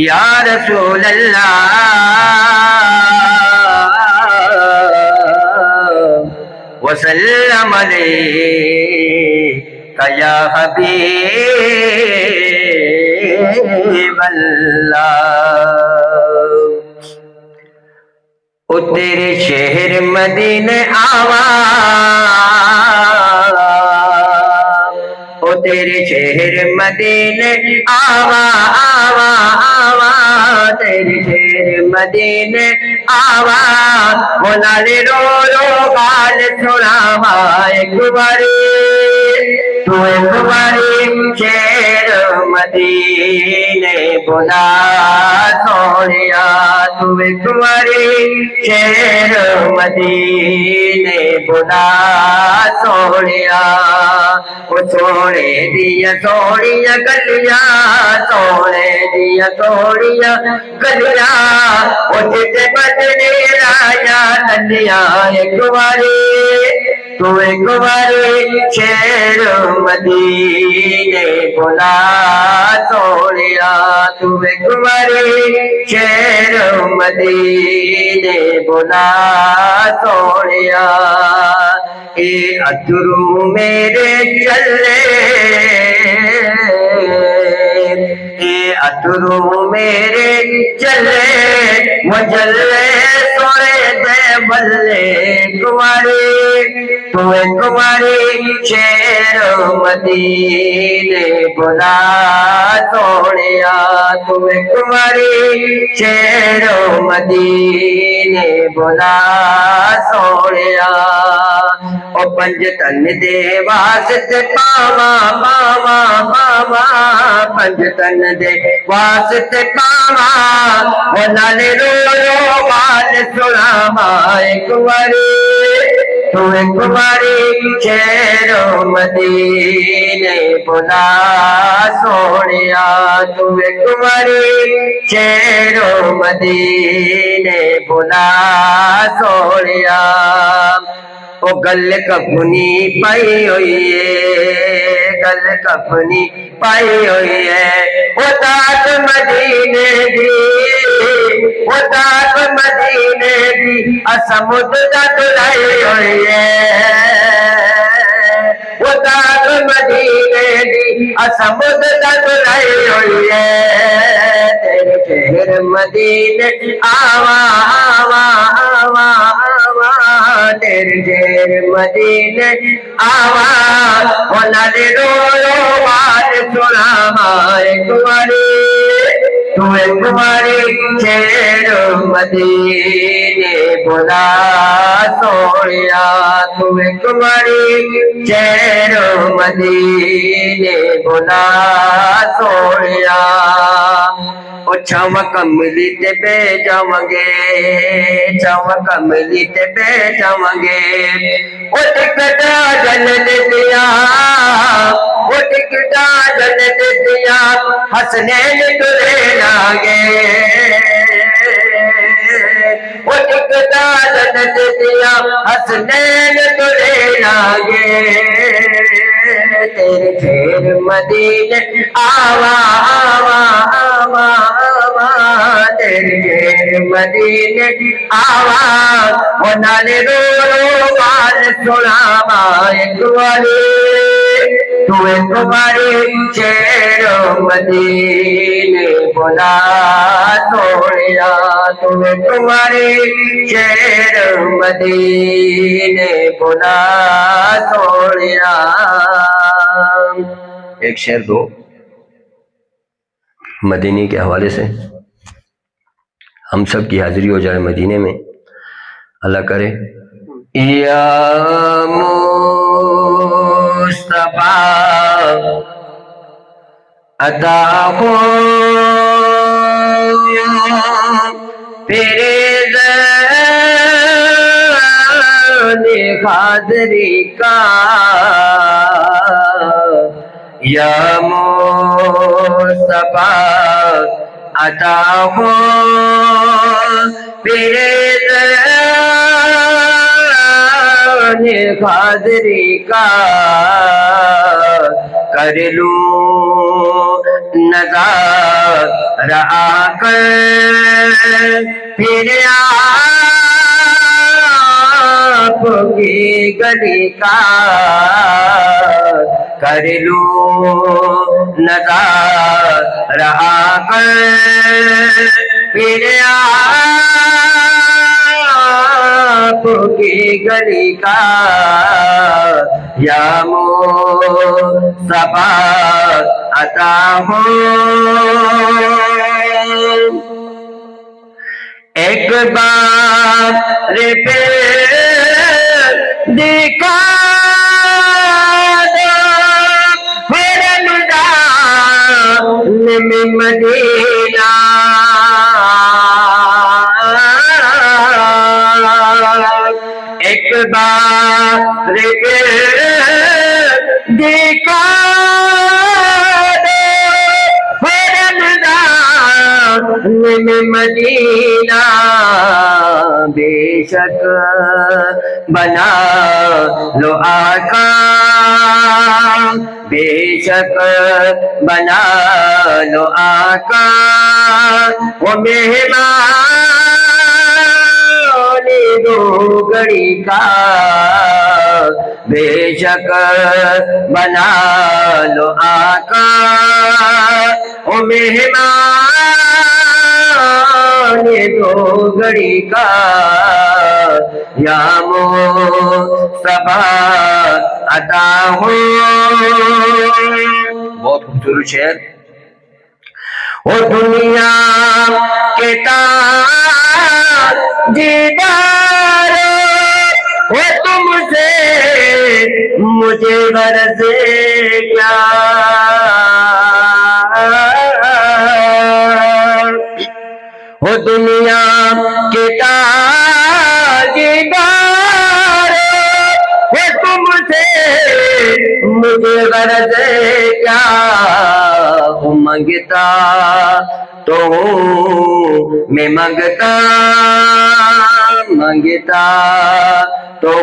یا رسول اللہ وسلم علیک یا حبیب اللہ۔ او تیرے شہر مدینے آوا، او تیرے شہر مدینے آوا آوا آوا، تیرے شہر مدینے آوا، وہ نالے رو رو گال سناوا ایک باری، تو ایک باری شہر مدینے بلا سونیا، تو ایک باری شہر مدینے بلا سونیا، وہ سونے دیا سونیا گلیاں، سونے دیا سونیا گلیاں، وہ جتے بجنے رایا ننیا ایک باری، تو ایک باری شہر مدینے بلا سونیا، تو ایک باری شہر مدینے بلا سونیا۔ اے اترو میرے چلے، اے اترو میرے چلے، مجلے سونے دے بلے کماری، تو کماری شہر مدینے بلا سونیا، تو کماری شہر مدینے بلا سونیا۔ او پنج تن دے واسطے پاوا پاوا پاوا، پنج تن دے واسطے پاوا، وہ نالے رو رو گال سناوا ایک باری، تو ایک باری شہر مدینے بلا سونیا، تو ایک باری شہر مدینے بلا سونیا۔ او گل کفنی پائی ہوئی ہے، گل کفنی پائی ہوئی ہے، وہ تاج مدینے دی، وہ تاج مدینے دی اسمد دا دلائی ہوئی ہے، وہ تاج مدینے دی اسمد دا دلائی ہوئی ہے، تیرے شہر مدینے آوا آوا آوا آوا، تیرے شہر مدینے آوا، وہ نالے رو رو گال سناوا ایک باری، تو ایک باری شہر مدینے بلا سونیا، تو ایک باری شہر مدینے بلا سونیا۔ او چھاواں کملی تے بے جاواں گے، چھاواں کملی تے بے جاواں گے، او ٹکٹا جنت دیا، او ٹکٹا جنت دیا، حسنین ترے لاگے، او ٹکٹا جنت دیا، حسنین ترے لاگے، تیرے شہر مدینے آوا آوا آوا آوا، تیرے شہر مدینے آوا، وہ نالے رو رو گال سناوا ایک باری، تو ایک باری شہر مدینے بلا سونیا، تو ایک باری شہر مدینے بلا سونیا۔ ایک شعر دو مدینے کے حوالے سے، ہم سب کی حاضری ہو جائے مدینے میں، اللہ کرے۔ یا مصطفیٰ عطا ہو تیرے زان حاضری کا، یا مصطفیٰ عطا ہو تیرے زان حاضری کا، کر لوں نظارہ آ کر پھر آپ کی گلی کا کر لوں نظارہ آ کر پھر آپ کی گلی کا یا مصطفیٰ عطا ہو ایک بار پھر دکھا دو رمضان میں مدینہ ایک بار پھر دکھا میں مدینہ بے شک بنا لو آقا بے شک بنا لو آقا وہ مہمان دو گھڑی کا بے شک بنا لو آقا وہ مہمان دو گھڑی کا یا مصطفیٰ عطا ہو بہت خوبصورت شعر وہ دنیا کے تاجدار وہ تم سے مجھے غرض کیا وہ دنیا کے تاجدار وہ تم سے مجھے غرض کیا منگتا تو میں منگتا منگتا تو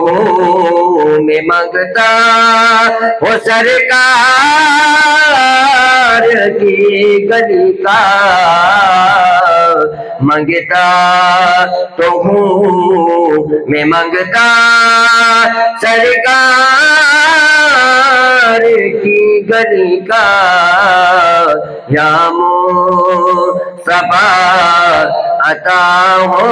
میں منگتا وہ سرکار کی گلی کا منگتا تو میں منگتا سرکار کی گلی کا یا مصطفیٰ عطا ہو